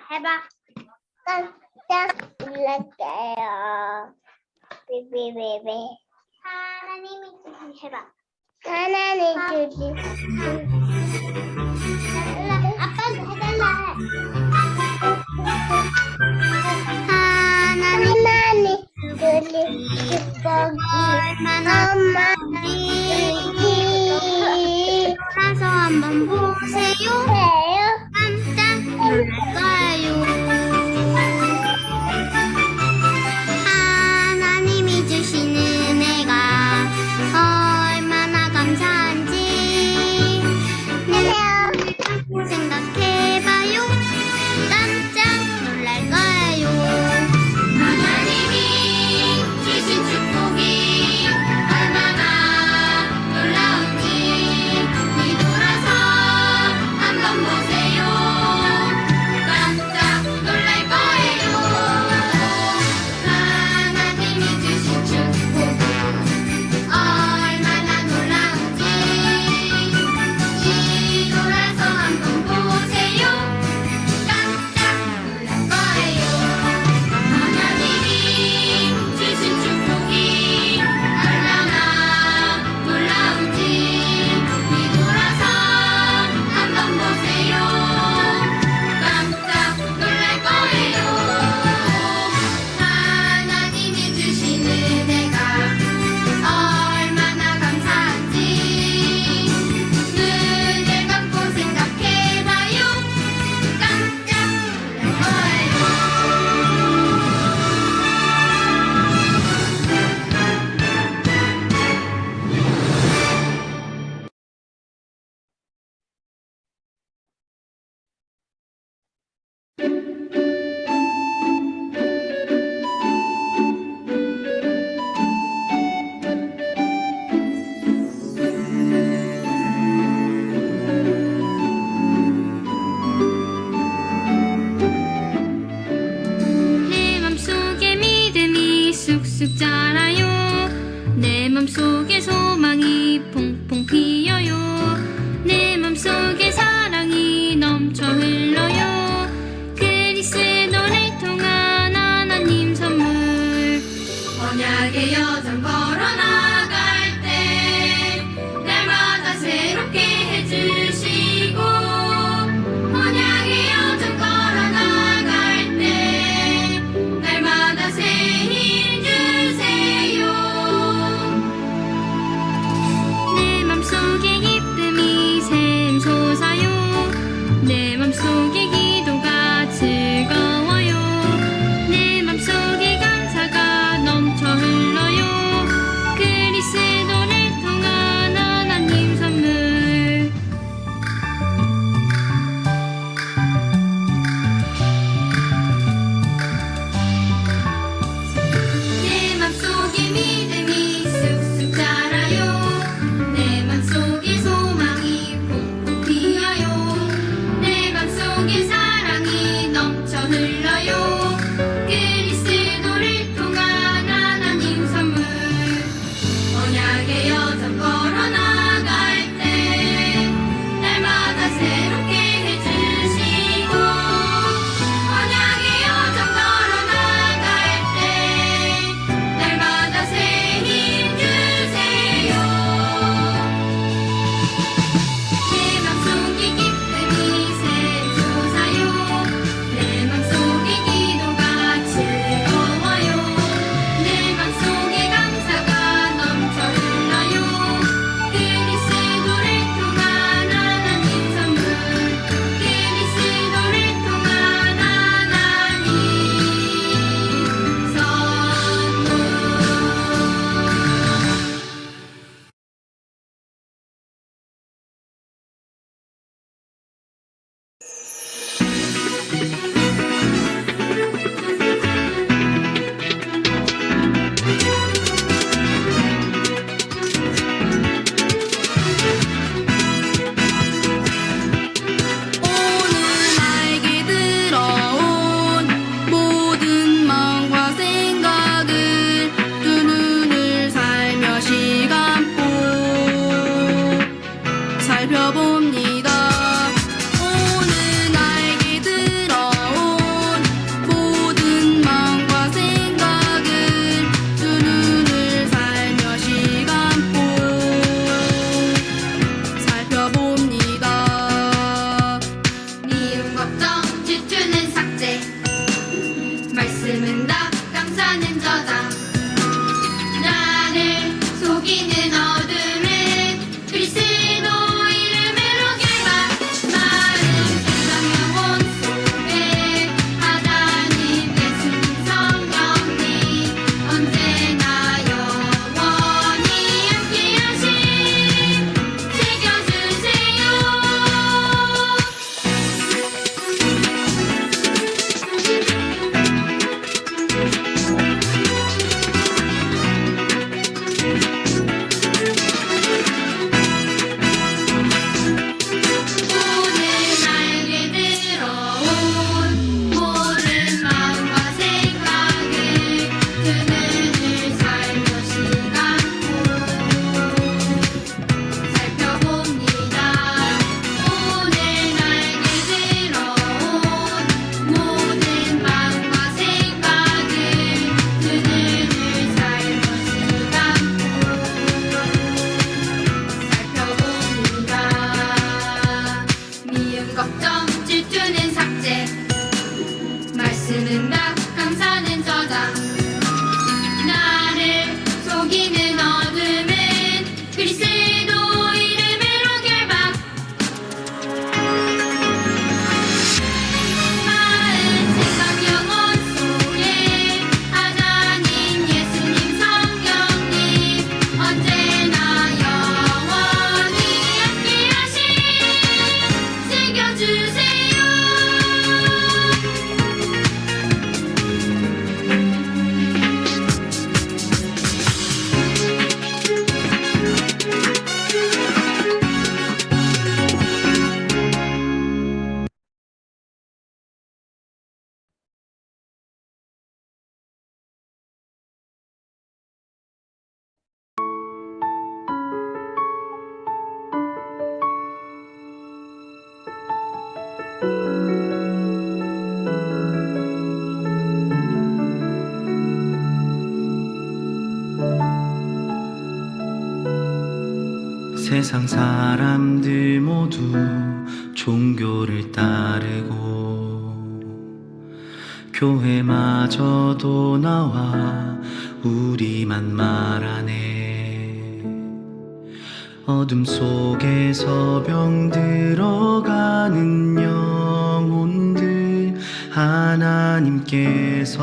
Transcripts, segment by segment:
해봐. 깜짝 놀랄게요. 비비비비. 하나님이 주신 해봐. 하나님 주신. 아빠도 해달라. 하나님 주신 축복이 얼마나 많은지 돌아서 한번 보세요. 깜짝 놀랄 거예요. 하나님이 주신 은혜가 얼마나 감사한지 생각해봐요. 깜짝 놀랄 거예요. 하나님이 주신 축복이 얼마나 놀라운지 뒤돌아서 한번 보세요. 깜짝 놀랄 거예요. 하나님이 주신 축복이 얼마나 놀라운지 뒤돌아서 한번 보세요. 깜짝 놀랄 거예요. 하나님이 주신 축복이 얼마나 놀라운지 뒤돌아서 한번 보세요. 깜짝 놀랄 거예요. 하나님이 주신 은혜가 얼마나 감사한지 눈을 감고 생각해봐요. 깜짝 놀랄 거예요. 내 맘속에 믿음이 쑥쑥 자라요. 내 맘속에 소망이 퐁퐁 피어요. 내 맘속에 사랑이 넘쳐 흘러요. 그리스의 노래 통한 하나님 선물. 언약의 여정 걸어나갈 때 날마다 새롭게 해주시고 언약의 여정 걸어나갈 때 날마다 새 힘 주세요. 세상 사람들 모두 종교를 따르고 교회마저도 나와 우리만 말하네. 어둠 속에서 병들어가는 영혼들, 하나님께서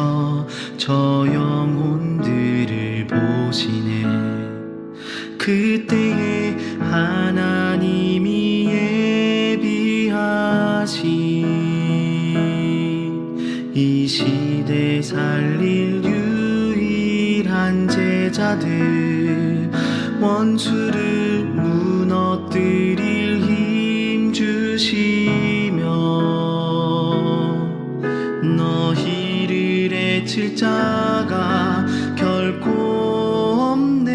저 영혼들을 보시네. 그때에 하나님이 예비하신 이 시대 살릴 유일한 제자들, 원수를 무너뜨릴 힘 주시며 너희를 해칠 자가 결코 없네.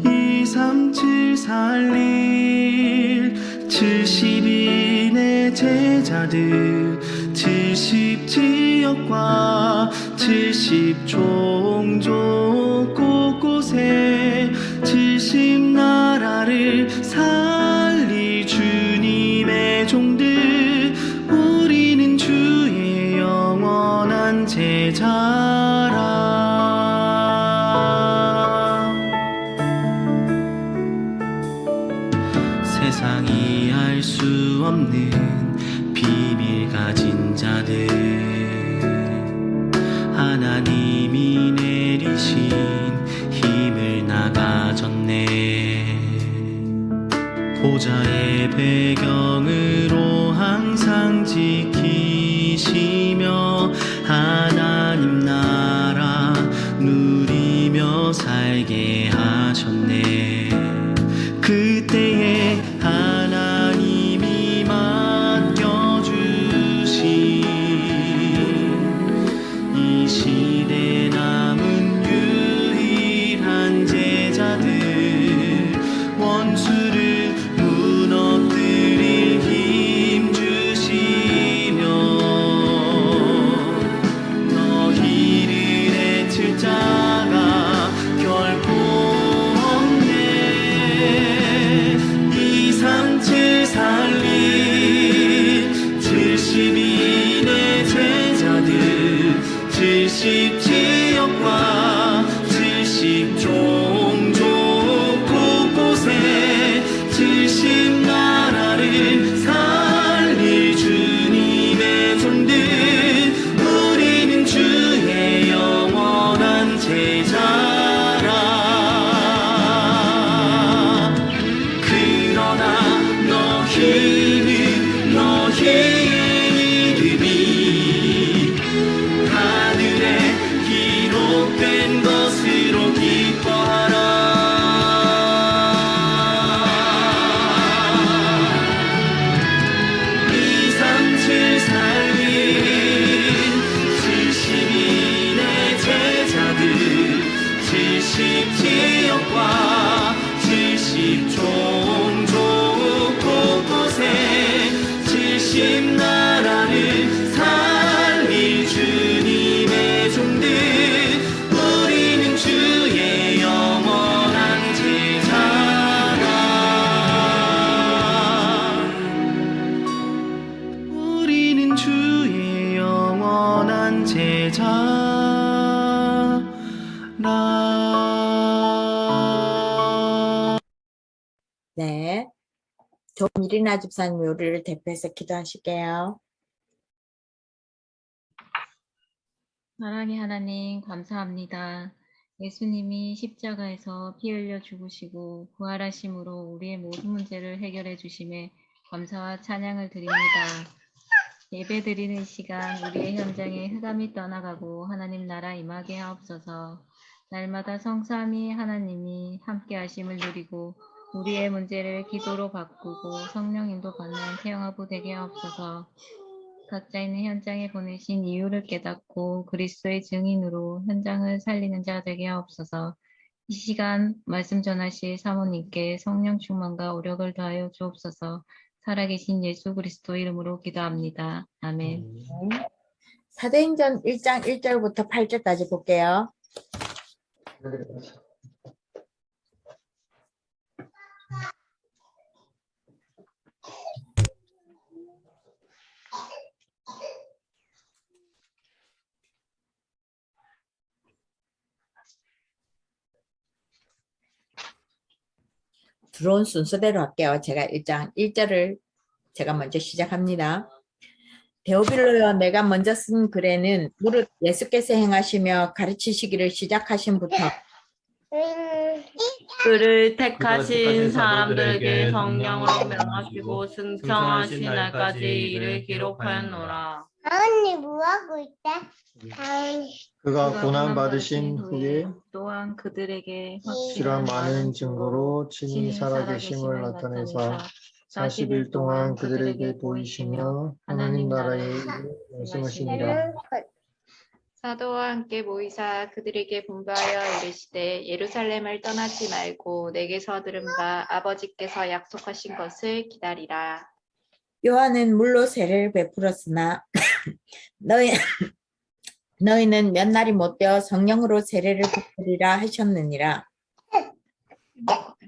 237 살릴 70인의 제자들, 70지역과 70종족 곳곳에 70나라를 살릴 주님의 종들, 우리는 주의 영원한 제자라. 세상이 알 수 없는 비밀 가진 자들, 하나님이 내리신 힘을 나가졌네. 보좌의 배경으로 항상 지키시며 하나님 나라 누리며 살게 하셨네. 그때에 하나님이 맡겨주신 이 시대 남은 유일한 제자들, 원수를 무너뜨릴 힘 주시며 너희를 해칠 자가 결코 없네. 237 살릴 70인의 제자들, 70지역과 70종족 곳곳에 70나라를 살릴 주님의 종들, 우리는 주의 영원한 제자라. 그러나 너희의 이름이 하늘에 기록된 것으로 기뻐하라. 237 살린 70인의 제자들, 70지역과 70종족 곳곳에 70나라를 살릴 주님의 종들, 우리는 주의 영원한 제자라. 우리는 주의 영원한 제자라. 네. 좋은 이리나 집사님 요리를 대표해서 기도하실게요. 사랑의 하나님, 감사합니다. 예수님이 십자가에서 피 흘려 죽으시고 부활하심으로 우리의 모든 문제를 해결해 주심에 감사와 찬양을 드립니다. 예배 드리는 시간 우리의 현장에 흑암이 떠나가고 하나님 나라 임하게 하옵소서. 날마다 성삼위 하나님이 함께 하심을 누리고 우리의 문제를 기도로 바꾸고 성령 인도 받는 태영아부 되게 하옵소서. 각자 있는 현장에 보내신 이유를 깨닫고 그리스도의 증인으로 현장을 살리는 자 되게 하옵소서. 이 시간 말씀 전하실 사모님께 성령 충만과 오력을 더하여 주옵소서. 살아계신 예수 그리스도 이름으로 기도합니다. 아멘. 사도행전 1장 1절부터 8절까지 볼게요. 들어온 순서대로 할게요. 제가 1장 1절을 제가 먼저 시작합니다. 데오빌로여, 내가 먼저 쓴 글에는 무릇 예수께서 행하시며 가르치시기를 시작하신부터 그를 택하신 사람들에게 성령으로 명하시고 승천하신 날까지 이를 기록하였노라. 다은이 뭐하고 있대? 다은이. 그가 고난 받으신 후에 또한 그들에게 확실한 많은 증거로 친히 살아계심을 나타내사 40일 동안 그들에게 보이시며 하나님 나라의 일을 말씀하시니라. 사도와 함께 모이사 그들에게 분부하여 이르시되 예루살렘을 떠나지 말고 내게서 들은 바 아버지께서 약속하신 것을 기다리라. 요한은 물로 세례를 베풀었으나 너희는 몇 날이 못되어 성령으로 세례를 베풀리라 하셨느니라.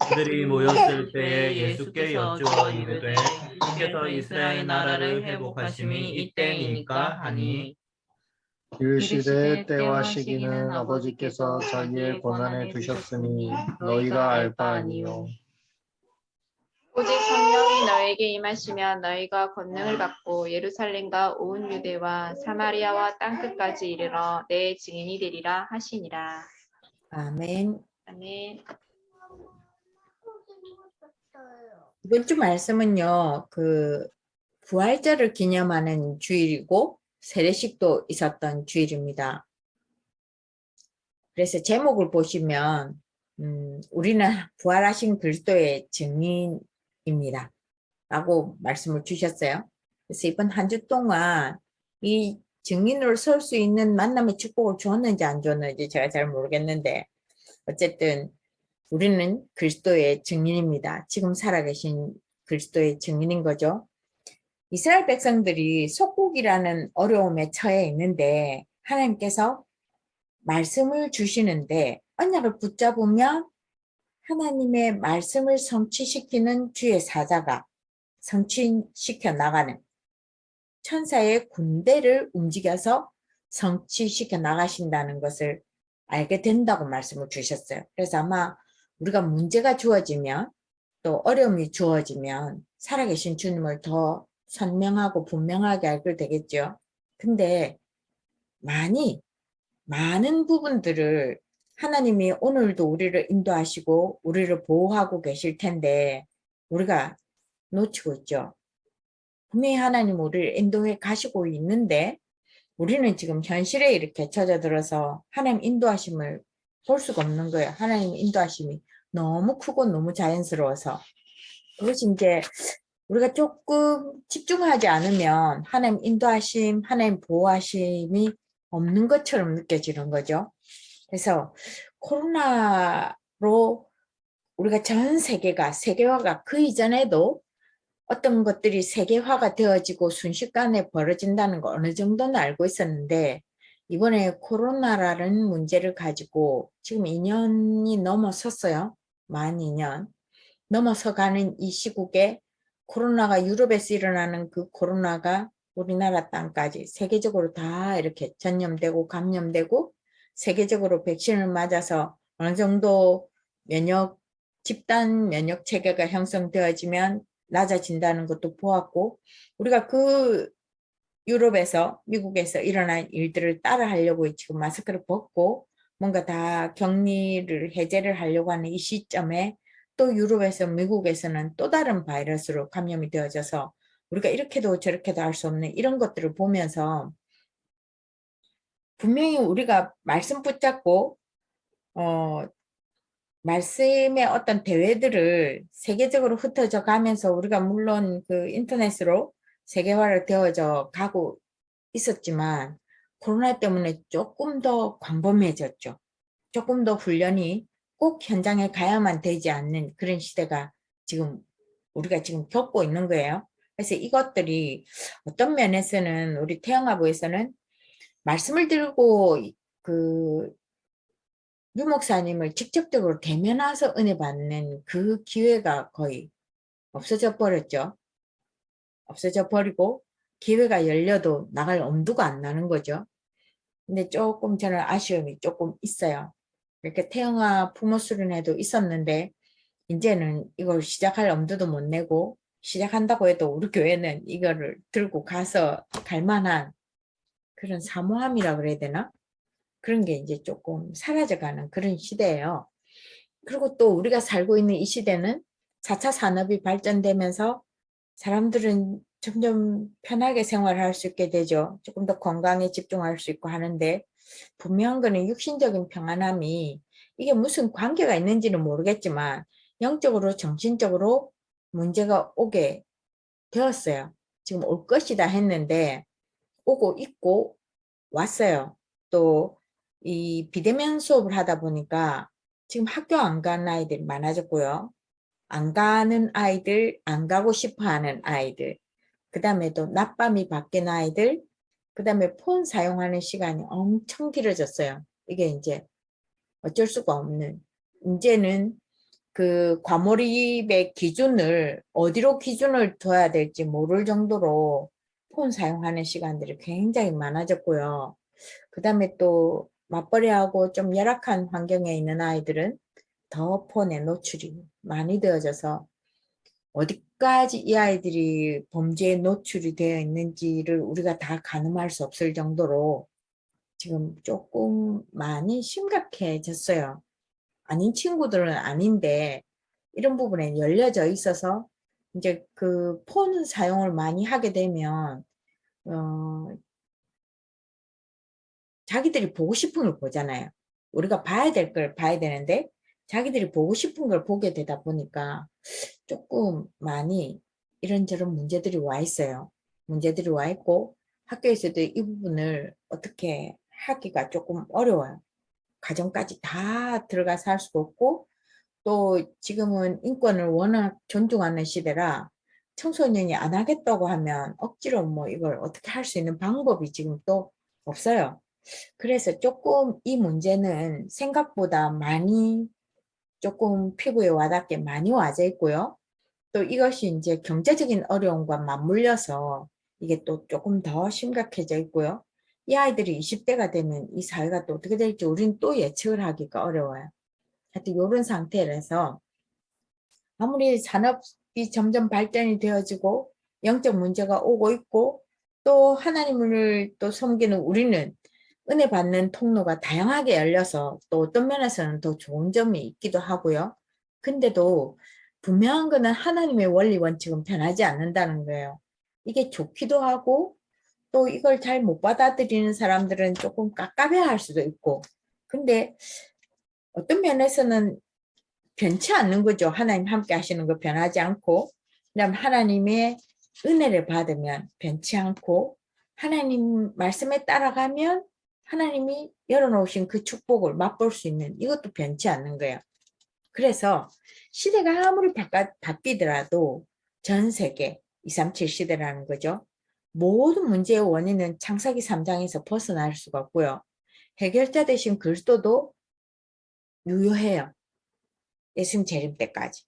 그들이 모였을 때에 예수께 여쭈어 이르되 주께서 이스라엘 나라를 회복하심이 이때이니까 하니 이르시되 때와 시기는 아버지께서 자기의 권한에 두셨으니 너희가 알 바 아니요. 오직 성령이 너에게 임하시면 너희가 권능을 받고 예루살렘과 온 유대와 사마리아와 땅끝까지 이르러 내 증인이 되리라 하시니라. 아멘. 아멘. 이번 주 말씀은요, 부활절을 기념하는 주일이고 세례식도 있었던 주일입니다. 그래서 제목을 보시면 우리는 부활하신 그리스도의 증인입니다 라고 말씀을 주셨어요. 그래서 이번 한 주 동안 이 증인으로 설 수 있는 만남의 축복을 주었는지 안 주었는지 제가 잘 모르겠는데 어쨌든 우리는 그리스도의 증인입니다. 지금 살아계신 그리스도의 증인인 거죠. 이스라엘 백성들이 속국이라는 어려움에 처해 있는데 하나님께서 말씀을 주시는데 언약을 붙잡으면 하나님의 말씀을 성취시키는 주의 사자가 성취시켜 나가는 천사의 군대를 움직여서 성취시켜 나가신다는 것을 알게 된다고 말씀을 주셨어요. 그래서 아마 우리가 문제가 주어지면 또 어려움이 주어지면 살아계신 주님을 더 선명하고 분명하게 알게 되겠죠. 근데 많은 부분들을 하나님이 오늘도 우리를 인도하시고 우리를 보호하고 계실 텐데 우리가 놓치고 있죠. 분명히 하나님 우리를 인도해 가시고 있는데 우리는 지금 현실에 이렇게 젖어들어서 하나님 인도하심을 볼 수가 없는 거예요. 하나님 인도하심이 너무 크고 너무 자연스러워서. 그것이 이제 우리가 조금 집중하지 않으면 하나님 인도하심, 하나님 보호하심이 없는 것처럼 느껴지는 거죠. 그래서 코로나로 우리가 전 세계화가 그 이전에도 어떤 것들이 세계화가 되어지고 순식간에 벌어진다는 거 어느 정도는 알고 있었는데 이번에 코로나라는 문제를 가지고 지금 2년이 넘어섰어요. 만 2년 넘어서가는 이 시국에 코로나가 유럽에서 일어나는 그 코로나가 우리나라 땅까지 세계적으로 다 이렇게 전염되고 감염되고 세계적으로 백신을 맞아서 어느 정도 집단 면역 체계가 형성되어지면 낮아진다는 것도 보았고 우리가 그 유럽에서 미국에서 일어난 일들을 따라 하려고 지금 마스크를 벗고 뭔가 다 격리를 해제를 하려고 하는 이 시점에 또 유럽에서 미국에서는 또 다른 바이러스로 감염이 되어져서 우리가 이렇게도 저렇게도 할 수 없는 이런 것들을 보면서 분명히 우리가 말씀 붙잡고 말씀의 어떤 대회들을 세계적으로 흩어져 가면서 우리가 물론 그 인터넷으로 세계화를 되어져 가고 있었지만 코로나 때문에 조금 더 광범해졌죠. 조금 더 훈련이 꼭 현장에 가야만 되지 않는 그런 시대가 우리가 지금 겪고 있는 거예요. 그래서 이것들이 어떤 면에서는 우리 태영아부에서는 말씀을 들고 유 목사님을 직접적으로 대면해서 은혜 받는 그 기회가 거의 없어져 버렸죠. 없어져 버리고 기회가 열려도 나갈 엄두가 안 나는 거죠. 근데 조금 저는 아쉬움이 조금 있어요. 이렇게 태영아 부모 수련회도 있었는데 이제는 이걸 시작할 엄두도 못 내고 시작한다고 해도 우리 교회는 이거를 들고 가서 갈 만한 그런 사모함이라 그래야 되나? 그런 게 이제 조금 사라져가는 그런 시대예요. 그리고 또 우리가 살고 있는 이 시대는 4차 산업이 발전되면서 사람들은 점점 편하게 생활할 수 있게 되죠. 조금 더 건강에 집중할 수 있고 하는데 분명한 거는 육신적인 평안함이 이게 무슨 관계가 있는지는 모르겠지만 영적으로 정신적으로 문제가 오게 되었어요. 지금 올 것이다 했는데 오고 있고 왔어요. 또 이 비대면 수업을 하다 보니까 지금 학교 안 가는 아이들이 많아졌고요. 안 가는 아이들, 안 가고 싶어 하는 아이들, 그 다음에 또 낮밤이 바뀐 아이들, 그 다음에 폰 사용하는 시간이 엄청 길어졌어요. 이게 이제 어쩔 수가 없는, 이제는 그 과몰입의 기준을 어디로 기준을 둬야 될지 모를 정도로 폰 사용하는 시간들이 굉장히 많아졌고요. 그 다음에 또 맞벌이하고 좀 열악한 환경에 있는 아이들은 더 폰에 노출이 많이 되어져서 어디까지 이 아이들이 범죄에 노출이 되어 있는지를 우리가 다 가늠할 수 없을 정도로 지금 조금 많이 심각해졌어요. 아닌 친구들은 아닌데 이런 부분에 열려져 있어서 이제 그 폰 사용을 많이 하게 되면 자기들이 보고 싶은 걸 보잖아요. 우리가 봐야 될 걸 봐야 되는데 자기들이 보고 싶은 걸 보게 되다 보니까 조금 많이 이런저런 문제들이 와 있어요. 문제들이 와 있고 학교에서도 이 부분을 어떻게 하기가 조금 어려워요. 가정까지 다 들어가서 할 수가 없고 또 지금은 인권을 워낙 존중하는 시대라 청소년이 안 하겠다고 하면 억지로 뭐 이걸 어떻게 할 수 있는 방법이 지금 또 없어요. 그래서 조금 이 문제는 생각보다 많이 조금 피부에 와닿게 많이 와져 있고요. 또 이것이 이제 경제적인 어려움과 맞물려서 이게 또 조금 더 심각해져 있고요. 이 아이들이 20대가 되면 이 사회가 또 어떻게 될지 우리는 또 예측을 하기가 어려워요. 하여튼 이런 상태라서 아무리 산업이 점점 발전이 되어지고 영적 문제가 오고 있고 또 하나님을 또 섬기는 우리는 은혜 받는 통로가 다양하게 열려서 또 어떤 면에서는 더 좋은 점이 있기도 하고요. 근데도 분명한 거는 하나님의 원리 원칙은 변하지 않는다는 거예요. 이게 좋기도 하고 또 이걸 잘 못 받아들이는 사람들은 조금 깝깝해할 수도 있고 근데 어떤 면에서는 변치 않는 거죠. 하나님 함께 하시는 거 변하지 않고 그다음 하나님의 은혜를 받으면 변치 않고 하나님 말씀에 따라가면 하나님이 열어놓으신 그 축복을 맛볼 수 있는 이것도 변치 않는 거예요. 그래서 시대가 아무리 바뀌더라도 전 세계 237 시대라는 거죠. 모든 문제의 원인은 창세기 3장에서 벗어날 수가 없고요. 해결자 되신 그리스도도 유효해요. 예수님 재림 때까지.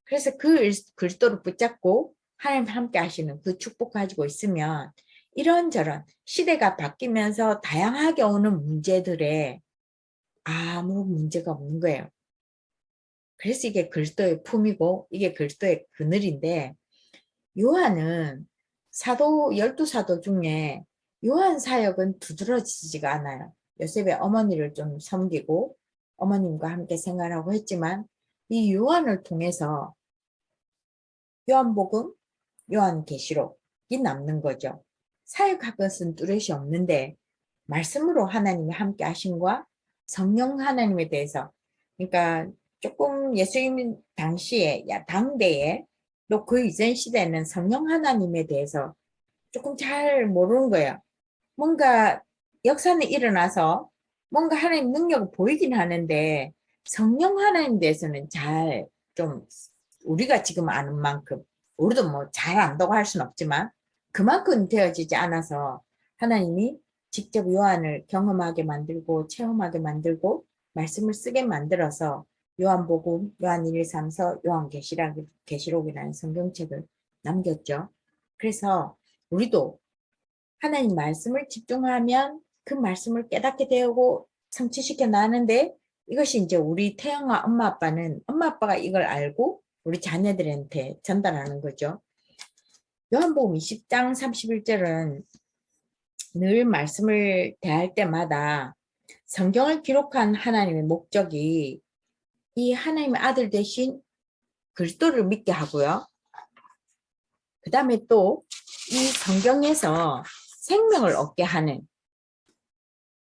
그래서 그 그리스도를 붙잡고 하나님 함께 하시는 그 축복 가지고 있으면 이런저런 시대가 바뀌면서 다양하게 오는 문제들에 아무 문제가 없는 거예요. 그래서 이게 그리스도의 품이고 이게 그리스도의 그늘인데 요한은 사도 12사도 중에 요한 사역은 두드러지지가 않아요. 요셉의 어머니를 좀 섬기고 어머님과 함께 생활하고 했지만 이 요한을 통해서 요한복음, 요한계시록이 남는 거죠. 사역할 것은 뚜렷이 없는데 말씀으로 하나님이 함께 하심과 성령 하나님에 대해서 그러니까 조금 예수님 당시에 당대에 또 그 이전 시대에는 성령 하나님에 대해서 조금 잘 모르는 거예요. 뭔가 역사는 일어나서 뭔가 하나님 능력을 보이긴 하는데 성령 하나님에 대해서는 잘 좀 우리가 지금 아는 만큼 우리도 뭐 잘 안다고 할 수는 없지만 그만큼 되어지지 않아서 하나님이 직접 요한을 경험하게 만들고 체험하게 만들고 말씀을 쓰게 만들어서 요한복음, 요한 1, 2, 3서, 요한계시록이라는 성경책을 남겼죠. 그래서 우리도 하나님 말씀을 집중하면 그 말씀을 깨닫게 되고 성취시켜 나는데 이것이 이제 우리 태영아 엄마 아빠는 엄마 아빠가 이걸 알고 우리 자녀들한테 전달하는 거죠. 요한복음 20장 31절은 늘 말씀을 대할 때마다 성경을 기록한 하나님의 목적이 이 하나님의 아들 대신 그리스도를 믿게 하고요. 그 다음에 또 이 성경에서 생명을 얻게 하는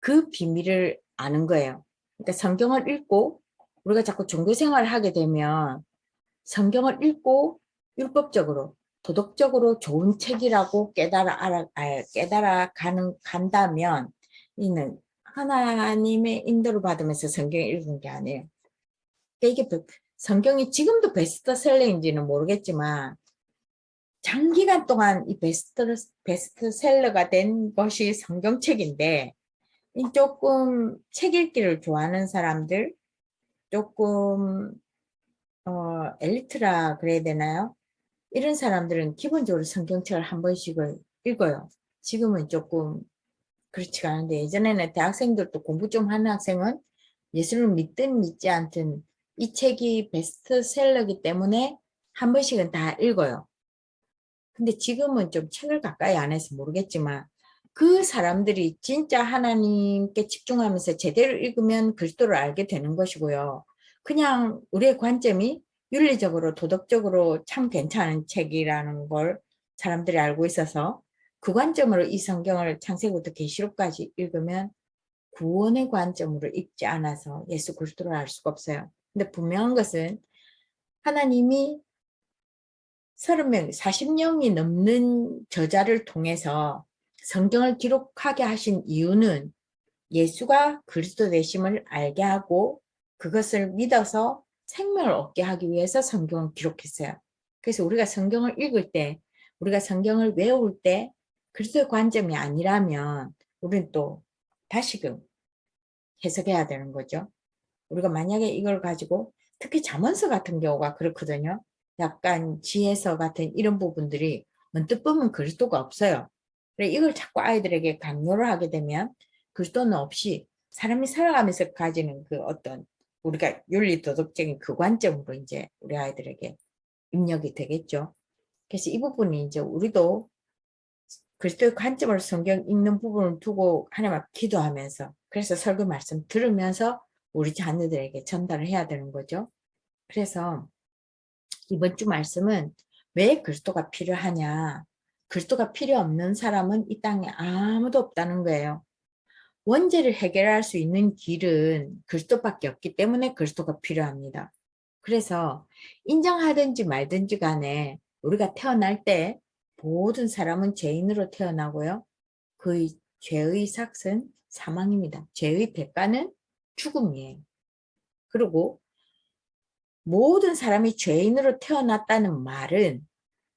그 비밀을 아는 거예요. 그러니까 성경을 읽고 우리가 자꾸 종교생활을 하게 되면 성경을 읽고 율법적으로 도덕적으로 좋은 책이라고 깨달아 간다면 이는 하나님의 인도를 받으면서 성경을 읽은 게 아니에요. 이게 성경이 지금도 베스트셀러인지는 모르겠지만 장기간 동안 이 베스트셀러가 된 것이 성경책인데 조금 책 읽기를 좋아하는 사람들, 조금 엘리트라 그래야 되나요? 이런 사람들은 기본적으로 성경책을 한 번씩을 읽어요. 지금은 조금 그렇지가 않은데 예전에는 대학생들도 공부 좀 하는 학생은 예수를 믿든 믿지 않든 이 책이 베스트셀러이기 때문에 한 번씩은 다 읽어요. 근데 지금은 좀 책을 가까이 안 해서 모르겠지만 그 사람들이 진짜 하나님께 집중하면서 제대로 읽으면 그리스도를 알게 되는 것이고요. 그냥 우리의 관점이 윤리적으로 도덕적으로 참 괜찮은 책이라는 걸 사람들이 알고 있어서 그 관점으로 이 성경을 창세기부터 계시록까지 읽으면 구원의 관점으로 읽지 않아서 예수 그리스도를 알 수가 없어요. 근데 분명한 것은 하나님이 30명, 40명이 넘는 저자를 통해서 성경을 기록하게 하신 이유는 예수가 그리스도 되심을 알게 하고 그것을 믿어서 생명을 얻게 하기 위해서 성경을 기록했어요. 그래서 우리가 성경을 읽을 때, 우리가 성경을 외울 때 그리스도의 관점이 아니라면 우리는 또 다시금 해석해야 되는 거죠. 우리가 만약에 이걸 가지고 특히 잠언서 같은 경우가 그렇거든요. 약간 지혜서 같은 이런 부분들이 언뜻 보면 그리스도가 없어요. 그래 이걸 자꾸 아이들에게 강요를 하게 되면 그리스도는 없이 사람이 살아가면서 가지는 그 어떤 우리가 윤리 도덕적인 그 관점으로 이제 우리 아이들에게 입력이 되겠죠. 그래서 이 부분이 이제 우리도 그리스도의 관점으로 성경 읽는 부분을 두고 하나님 앞에 기도하면서 그래서 설교 말씀 들으면서 우리 자녀들에게 전달을 해야 되는 거죠. 그래서 이번 주 말씀은 왜 그리스도가 필요하냐. 그리스도가 필요 없는 사람은 이 땅에 아무도 없다는 거예요. 원죄를 해결할 수 있는 길은 그리스도밖에 없기 때문에 그리스도가 필요합니다. 그래서 인정하든지 말든지 간에 우리가 태어날 때 모든 사람은 죄인으로 태어나고요. 그 죄의 삭은 사망입니다. 죄의 대가는 죽음이에요. 그리고 모든 사람이 죄인으로 태어났다는 말은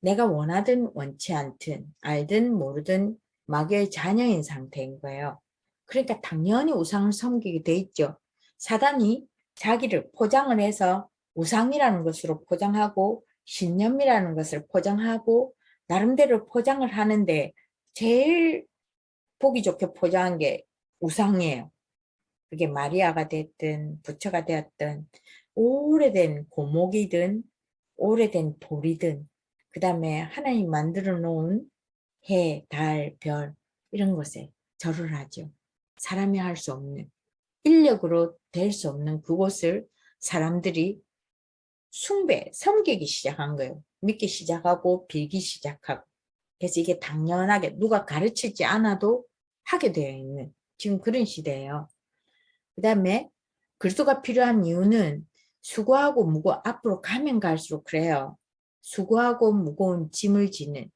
내가 원하든 원치 않든 알든 모르든 마귀의 자녀인 상태인 거예요. 그러니까 당연히 우상을 섬기게 돼 있죠. 사단이 자기를 포장을 해서 우상이라는 것으로 포장하고 신념이라는 것을 포장하고 나름대로 포장을 하는데 제일 보기 좋게 포장한 게 우상이에요. 그게 마리아가 됐든 부처가 되었든 오래된 고목이든 오래된 돌이든 그 다음에 하나님 만들어 놓은 해, 달, 별 이런 것에 절을 하죠. 사람이 할 수 없는 인력으로 될 수 없는 그곳을 사람들이 섬기기 시작한 거예요. 믿기 시작하고 빌기 시작하고 그래서 이게 당연하게 누가 가르치지 않아도 하게 되어 있는 지금 그런 시대예요. 그 다음에 그리스도가 필요한 이유는 수고하고 무거워 앞으로 가면 갈수록 그래요. 수고하고 무거운 짐을 지는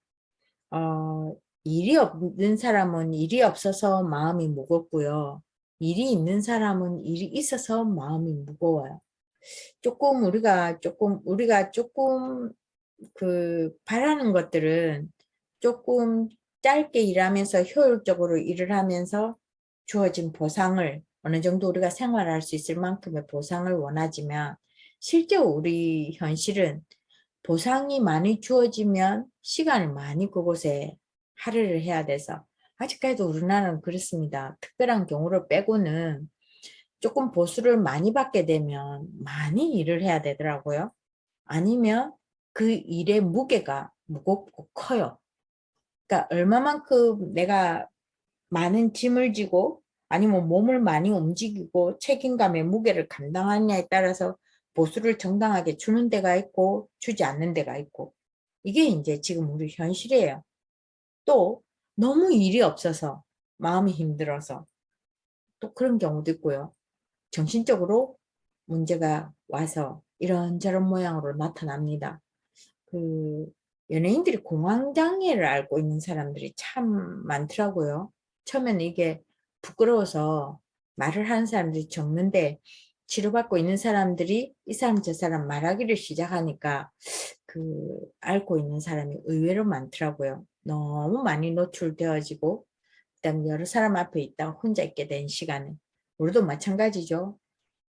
일이 없는 사람은 일이 없어서 마음이 무겁고요. 일이 있는 사람은 일이 있어서 마음이 무거워요. 우리가 조금 그 바라는 것들은 조금 짧게 일하면서 효율적으로 일을 하면서 주어진 보상을 어느 정도 우리가 생활할 수 있을 만큼의 보상을 원하지만 실제 우리 현실은 보상이 많이 주어지면 시간을 많이 그곳에 할애를 해야 돼서 아직까지도 우리나라는 그렇습니다. 특별한 경우를 빼고는 조금 보수를 많이 받게 되면 많이 일을 해야 되더라고요. 아니면 그 일의 무게가 무겁고 커요. 그러니까 얼마만큼 내가 많은 짐을 지고 아니면 몸을 많이 움직이고 책임감의 무게를 감당하느냐에 따라서 보수를 정당하게 주는 데가 있고 주지 않는 데가 있고 이게 이제 지금 우리 현실이에요. 또 너무 일이 없어서 마음이 힘들어서 또 그런 경우도 있고요. 정신적으로 문제가 와서 이런저런 모양으로 나타납니다. 그 연예인들이 공황장애를 앓고 있는 사람들이 참 많더라고요. 처음에는 이게 부끄러워서 말을 하는 사람들이 적는데 치료받고 있는 사람들이 이 사람 저 사람 말하기를 시작하니까 그 앓고 있는 사람이 의외로 많더라고요. 너무 많이 노출되어지고 그다음 여러 사람 앞에 있다가 혼자 있게 된 시간에 우리도 마찬가지죠.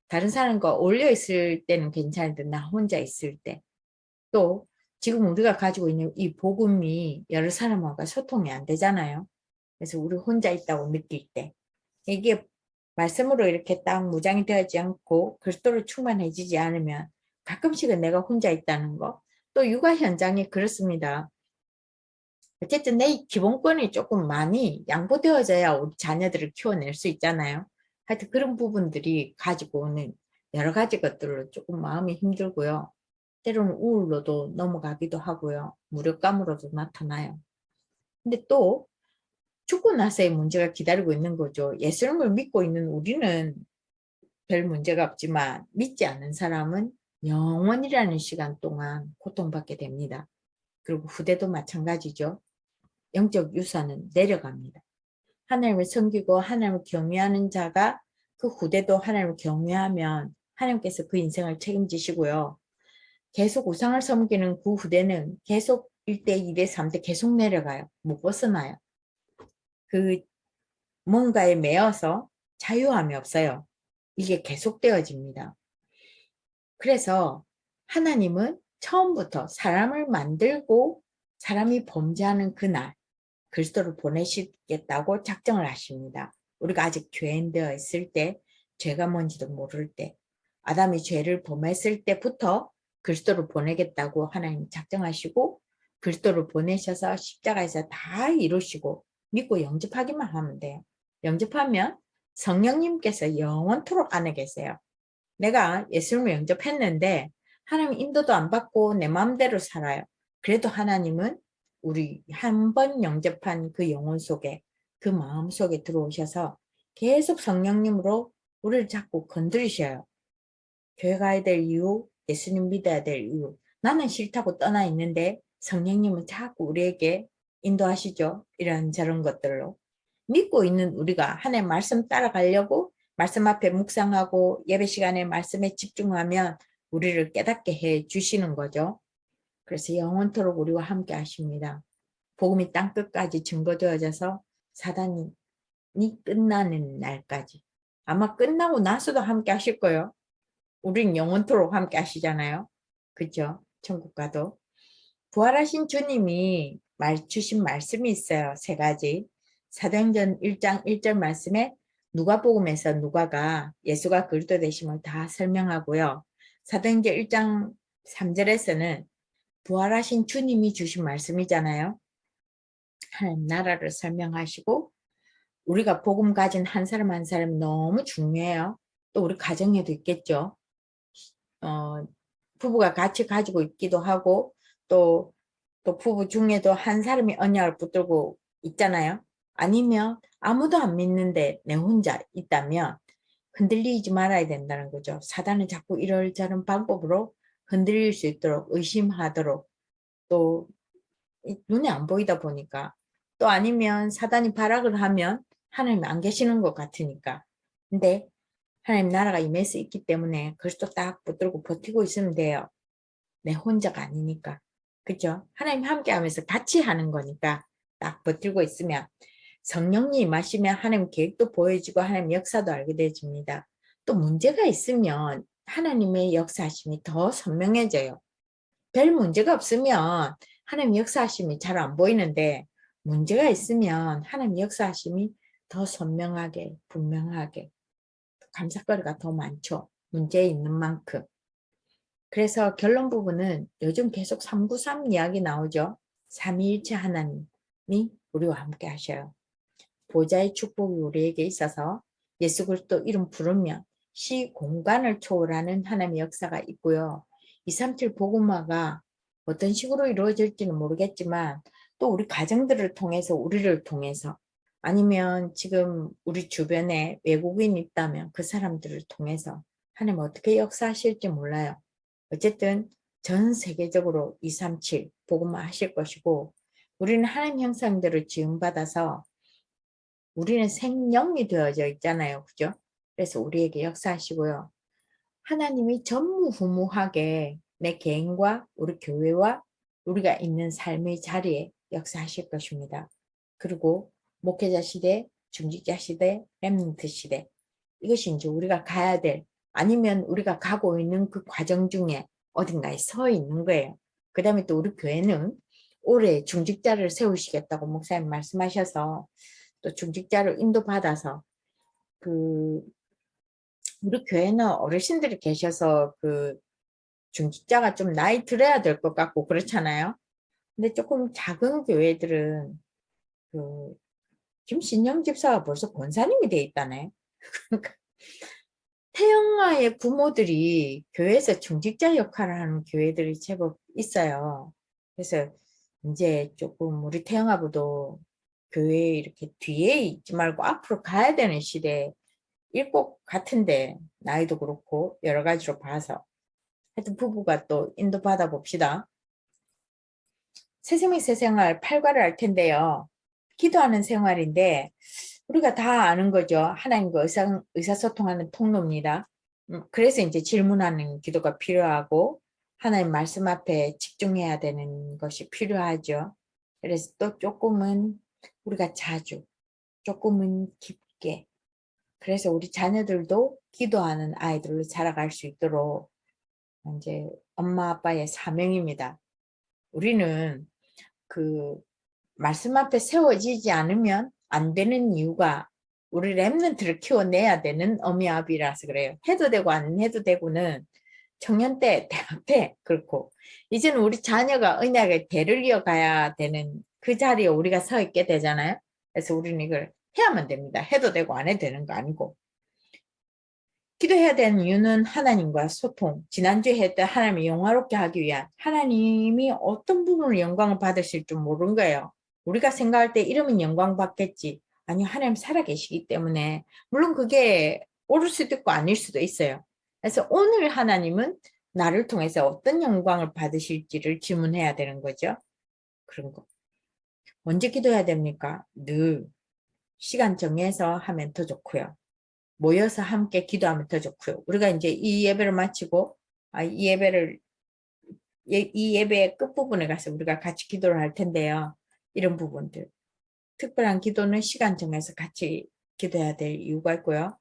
다른 사람과 어울려 있을 때는 괜찮은데 나 혼자 있을 때 또 지금 우리가 가지고 있는 이 복음이 여러 사람과 소통이 안 되잖아요. 그래서 우리 혼자 있다고 느낄 때 이게 말씀으로 이렇게 딱 무장이 되지 않고 그리스도로 충만해지지 않으면 가끔씩은 내가 혼자 있다는 거. 또 육아 현장이 그렇습니다. 어쨌든 내 기본권이 조금 많이 양보되어져야 우리 자녀들을 키워낼 수 있잖아요. 하여튼 그런 부분들이 가지고 오는 여러 가지 것들로 조금 마음이 힘들고요. 때로는 우울로도 넘어가기도 하고요. 무력감으로도 나타나요. 근데 또 죽고 나서의 문제가 기다리고 있는 거죠. 예수님을 믿고 있는 우리는 별 문제가 없지만 믿지 않는 사람은 영원이라는 시간 동안 고통받게 됩니다. 그리고 후대도 마찬가지죠. 영적 유산은 내려갑니다. 하나님을 섬기고 하나님을 경외하는 자가 그 후대도 하나님을 경외하면 하나님께서 그 인생을 책임지시고요. 계속 우상을 섬기는 그 후대는 계속 1대, 2대, 3대 계속 내려가요. 못 벗어나요. 그 뭔가에 매여서 자유함이 없어요. 이게 계속되어집니다. 그래서 하나님은 처음부터 사람을 만들고 사람이 범죄하는 그날 그리스도를 보내시겠다고 작정을 하십니다. 우리가 아직 죄인 되어 있을 때, 죄가 뭔지도 모를 때, 아담이 죄를 범했을 때부터 그리스도를 보내겠다고 하나님 작정하시고 그리스도를 보내셔서 십자가에서 다 이루시고 믿고 영접하기만 하면 돼요. 영접하면 성령님께서 영원토록 안에 계세요. 내가 예수님을 영접했는데 하나님 인도도 안 받고 내 마음대로 살아요. 그래도 하나님은 우리 한 번 영접한 그 영혼 속에 그 마음 속에 들어오셔서 계속 성령님으로 우리를 자꾸 건드리셔요. 교회 가야 될 이유, 예수님 믿어야 될 이유. 나는 싫다고 떠나 있는데 성령님은 자꾸 우리에게 인도하시죠. 이런저런 것들로. 믿고 있는 우리가 하나님 말씀 따라가려고 말씀 앞에 묵상하고 예배 시간에 말씀에 집중하면 우리를 깨닫게 해 주시는 거죠. 그래서 영원토록 우리와 함께 하십니다. 복음이 땅끝까지 증거되어져서 사단이 끝나는 날까지. 아마 끝나고 나서도 함께 하실 거예요. 우린 영원토록 함께 하시잖아요. 그죠? 천국 가도. 부활하신 주님이 주신 말씀이 있어요. 3가지. 사도행전 1장 1절 말씀에 누가복음에서 누가가 예수가 그리스도 되심을 다 설명하고요. 사도행전 1장 3절에서는 부활하신 주님이 주신 말씀이잖아요. 하나님 나라를 설명하시고 우리가 복음 가진 한 사람 한 사람 너무 중요해요. 또 우리 가정에도 있겠죠. 부부가 같이 가지고 있기도 하고 또 부부 중에도 한 사람이 언약을 붙들고 있잖아요. 아니면 아무도 안 믿는데 내 혼자 있다면 흔들리지 말아야 된다는 거죠. 사단은 자꾸 이럴저런 방법으로 흔들릴 수 있도록 의심하도록 또 눈에 안 보이다 보니까 또 아니면 사단이 발악을 하면 하나님이 안 계시는 것 같으니까. 근데 하나님 나라가 임해서 있기 때문에 그리스도 딱 붙들고 버티고 있으면 돼요. 내 혼자가 아니니까. 그죠? 하나님 함께 하면서 같이 하는 거니까 딱 버티고 있으면 성령님 임하시면 하나님 계획도 보여지고 하나님 역사도 알게 되집니다. 또 문제가 있으면 하나님의 역사하심이 더 선명해져요. 별 문제가 없으면 하나님 역사하심이 잘 안 보이는데 문제가 있으면 하나님 역사하심이 더 선명하게 분명하게 감사거리가 더 많죠. 문제 있는 만큼. 그래서 결론 부분은 요즘 계속 393 이야기 나오죠. 삼위일체 하나님이 우리와 함께 하셔요. 보좌의 축복이 우리에게 있어서 예수 그리스도 이름 부르면 시 공간을 초월하는 하나님의 역사가 있고요. 237 복음화가 어떤 식으로 이루어질지는 모르겠지만 또 우리 가정들을 통해서 우리를 통해서 아니면 지금 우리 주변에 외국인이 있다면 그 사람들을 통해서 하나님 어떻게 역사하실지 몰라요. 어쨌든 전 세계적으로 237 복음화 하실 것이고 우리는 하나님 형상대로 지음받아서 우리는 생명이 되어져 있잖아요. 그죠? 그래서 우리에게 역사하시고요. 하나님이 전무후무하게 내 개인과 우리 교회와 우리가 있는 삶의 자리에 역사하실 것입니다. 그리고 목회자 시대, 중직자 시대, 렘넌트 시대 이것이 이제 우리가 가야 될 아니면 우리가 가고 있는 그 과정 중에 어딘가에 서 있는 거예요. 그 다음에 또 우리 교회는 올해 중직자를 세우시겠다고 목사님 말씀하셔서 또 중직자를 인도받아서 우리 교회는 어르신들이 계셔서 중직자가 좀 나이 들어야 될 것 같고 그렇잖아요. 근데 조금 작은 교회들은 김신영 집사가 벌써 권사님이 돼 있다네. 태영아의 부모들이 교회에서 중직자 역할을 하는 교회들이 제법 있어요. 그래서 이제 조금 우리 태영아부도 교회에 이렇게 뒤에 있지 말고 앞으로 가야 되는 시대일 것 같은데 나이도 그렇고 여러 가지로 봐서 하여튼 부부가 또 인도받아 봅시다. 새생명 새생활 8과를 할 텐데요. 기도하는 생활인데 우리가 다 아는 거죠. 하나님과 의사소통하는 통로입니다. 그래서 이제 질문하는 기도가 필요하고 하나님 말씀 앞에 집중해야 되는 것이 필요하죠. 그래서 또 조금은 우리가 자주 조금은 깊게 그래서 우리 자녀들도 기도하는 아이들로 자라갈 수 있도록 이제 엄마 아빠의 사명입니다. 우리는 말씀 앞에 세워지지 않으면 안 되는 이유가 우리 렘넌트를 키워내야 되는 어미아비라서 그래요. 해도 되고 안 해도 되고는 청년 때, 대학 때 그렇고 이제는 우리 자녀가 언약의 대를 이어가야 되는 그 자리에 우리가 서 있게 되잖아요. 그래서 우리는 이걸 해야만 됩니다. 해도 되고 안 해도 되는 거 아니고. 기도해야 되는 이유는 하나님과 소통, 지난주에 했던 하나님을 영화롭게 하기 위한 하나님이 어떤 부분을 영광을 받으실 줄 모르는 거예요. 우리가 생각할 때 이러면 영광 받겠지. 아니요, 하나님 살아계시기 때문에 물론 그게 옳을 수도 있고 아닐 수도 있어요. 그래서 오늘 하나님은 나를 통해서 어떤 영광을 받으실지를 질문해야 되는 거죠. 그런 거. 언제 기도해야 됩니까? 늘 시간 정해서 하면 더 좋고요. 모여서 함께 기도하면 더 좋고요. 우리가 이제 이 예배를 마치고 이 예배의 끝부분에 가서 우리가 같이 기도를 할 텐데요. 이런 부분들. 특별한 기도는 시간 정해서 같이 기도해야 될 이유가 있고요.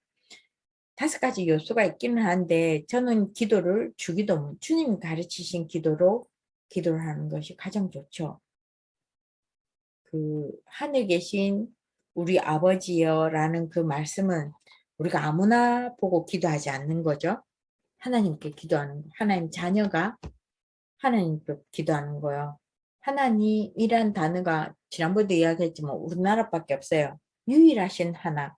5가지 요소가 있기는 한데 저는 기도를 주기도문, 주님이 가르치신 기도로 기도를 하는 것이 가장 좋죠. 하늘에 계신 우리 아버지여 라는 그 말씀은 우리가 아무나 보고 기도하지 않는 거죠. 하나님께 기도하는 거. 하나님 자녀가 하나님께 기도하는 거예요. 하나님이란 단어가 지난번에도 이야기했지만 우리나라밖에 없어요. 유일하신 하나.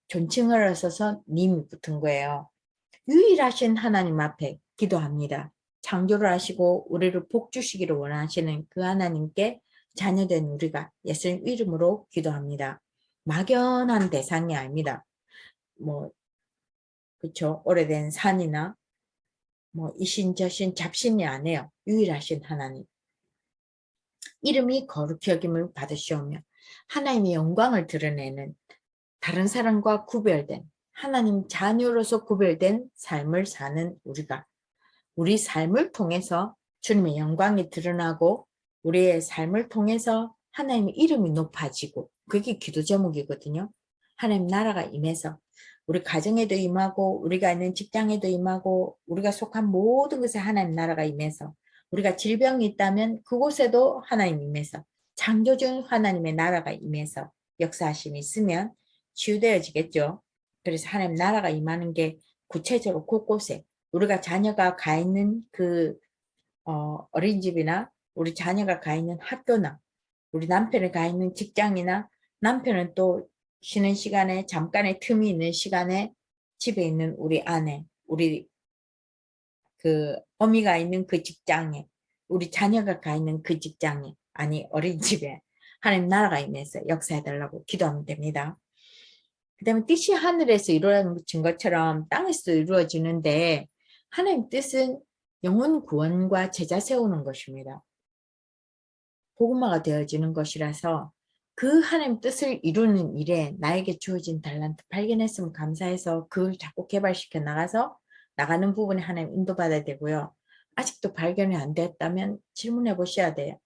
존칭을 써서 님이 붙은 거예요. 유일하신 하나님 앞에 기도합니다. 창조를 하시고 우리를 복 주시기를 원하시는 그 하나님께 자녀된 우리가 예수님 이름으로 기도합니다. 막연한 대상이 아닙니다. 그쵸? 오래된 산이나 이신 저신 잡신이 아니에요. 유일하신 하나님. 이름이 거룩히 여김을 받으시오며 하나님의 영광을 드러내는 다른 사람과 구별된 하나님 자녀로서 구별된 삶을 사는 우리가 우리 삶을 통해서 주님의 영광이 드러나고 우리의 삶을 통해서 하나님의 이름이 높아지고 그게 기도 제목이거든요. 하나님 나라가 임해서 우리 가정에도 임하고 우리가 있는 직장에도 임하고 우리가 속한 모든 것에 하나님 나라가 임해서 우리가 질병이 있다면 그곳에도 하나님 임해서 창조주 하나님의 나라가 임해서 역사하심이 있으면 치유되어지겠죠. 그래서 하나님 나라가 임하는 게 구체적으로 곳곳에 우리가 자녀가 가 있는 그 어린이집이나 우리 자녀가 가 있는 학교나 우리 남편이 가 있는 직장이나 남편은 또 쉬는 시간에 잠깐의 틈이 있는 시간에 집에 있는 우리 아내, 우리 그 어미가 있는 그 직장에 우리 자녀가 가 있는 그 직장에 아니 어린이집에 하나님 나라가 임해서 역사해달라고 기도하면 됩니다. 그 다음에 뜻이 하늘에서 이루어진 것처럼 땅에서도 이루어지는데 하나님 뜻은 영혼 구원과 제자 세우는 것입니다. 복음화가 되어지는 것이라서 그 하나님 뜻을 이루는 일에 나에게 주어진 달란트 발견했으면 감사해서 그걸 자꾸 개발시켜 나가는 부분에 하나님 인도받아야 되고요. 아직도 발견이 안 됐다면 질문해 보셔야 돼요.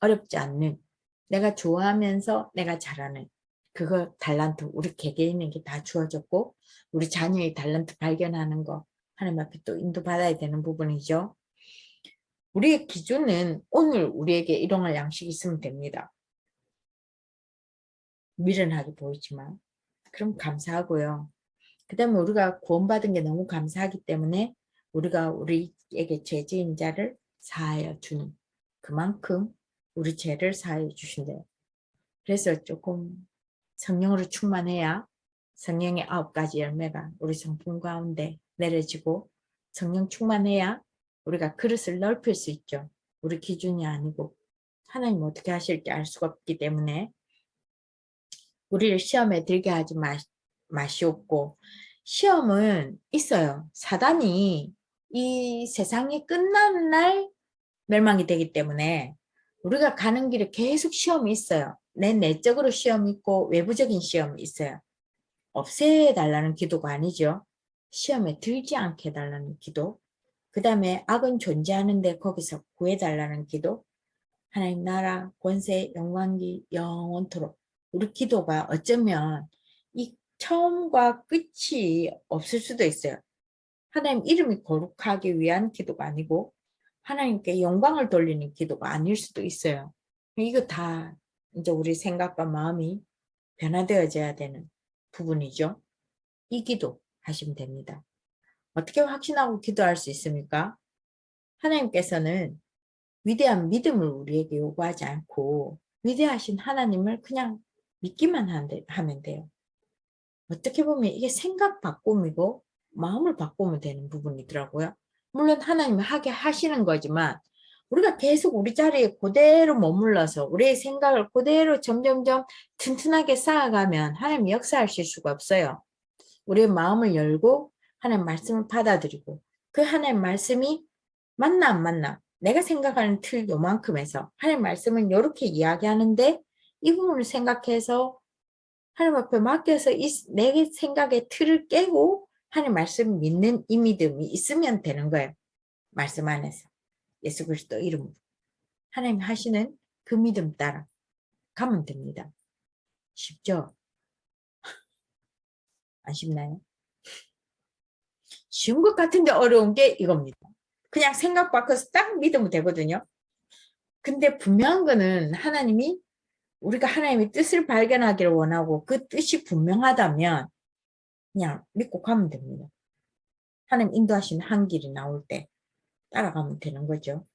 어렵지 않는 내가 좋아하면서 내가 잘하는 그거 달란트 우리 개개인에게 다 주어졌고 우리 자녀의 달란트 발견하는 거 하나님 앞에 또 인도받아야 되는 부분이죠. 우리의 기준은 오늘 우리에게 일용할 양식이 있으면 됩니다. 미련하게 보이지만 그럼 감사하고요. 그 다음에 우리가 구원받은 게 너무 감사하기 때문에 우리가 우리에게 죄 지은 자를 사하여 주는 그만큼 우리 죄를 사하여 주신대요. 그래서 조금 성령으로 충만해야 성령의 9가지 열매가 우리 성품 가운데 내려지고 성령 충만해야 우리가 그릇을 넓힐 수 있죠. 우리 기준이 아니고 하나님 어떻게 하실지 알 수가 없기 때문에 우리를 시험에 들게 하지 마시옵고 시험은 있어요. 사단이 이 세상이 끝나는 날 멸망이 되기 때문에 우리가 가는 길에 계속 시험이 있어요. 내 내적으로 시험이 있고 외부적인 시험이 있어요. 없애달라는 기도가 아니죠. 시험에 들지 않게 해달라는 기도. 그 다음에 악은 존재하는데 거기서 구해달라는 기도. 하나님 나라 권세 영광기 영원토록. 우리 기도가 어쩌면 이 처음과 끝이 없을 수도 있어요. 하나님 이름이 거룩하기 위한 기도가 아니고 하나님께 영광을 돌리는 기도가 아닐 수도 있어요. 이거 다 이제 우리 생각과 마음이 변화되어져야 되는 부분이죠. 이 기도 하시면 됩니다. 어떻게 확신하고 기도할 수 있습니까? 하나님께서는 위대한 믿음을 우리에게 요구하지 않고 위대하신 하나님을 그냥 믿기만 하면 돼요. 어떻게 보면 이게 생각 바꿈이고 마음을 바꾸면 되는 부분이더라고요. 물론 하나님이 하게 하시는 거지만 우리가 계속 우리 자리에 그대로 머물러서 우리의 생각을 그대로 점점점 튼튼하게 쌓아가면 하나님이 역사하실 수가 없어요. 우리의 마음을 열고 하나님 말씀을 받아들이고 그 하나님 말씀이 맞나 안 맞나 내가 생각하는 틀 요만큼에서 하나님 말씀은 이렇게 이야기하는데 이 부분을 생각해서 하나님 앞에 맡겨서 내 생각의 틀을 깨고 하나님 말씀 믿는 이 믿음이 있으면 되는 거예요. 말씀 안에서 예수 그리스도 이름으로 하나님 하시는 그 믿음 따라 가면 됩니다. 쉽죠? 안 쉽나요? 쉬운 것 같은데 어려운 게 이겁니다. 그냥 생각 바꿔서 딱 믿으면 되거든요. 근데 분명한 거는 하나님이 우리가 하나님의 뜻을 발견하기를 원하고 그 뜻이 분명하다면 그냥 믿고 가면 됩니다. 하나님 인도하신 한 길이 나올 때 따라가면 되는 거죠.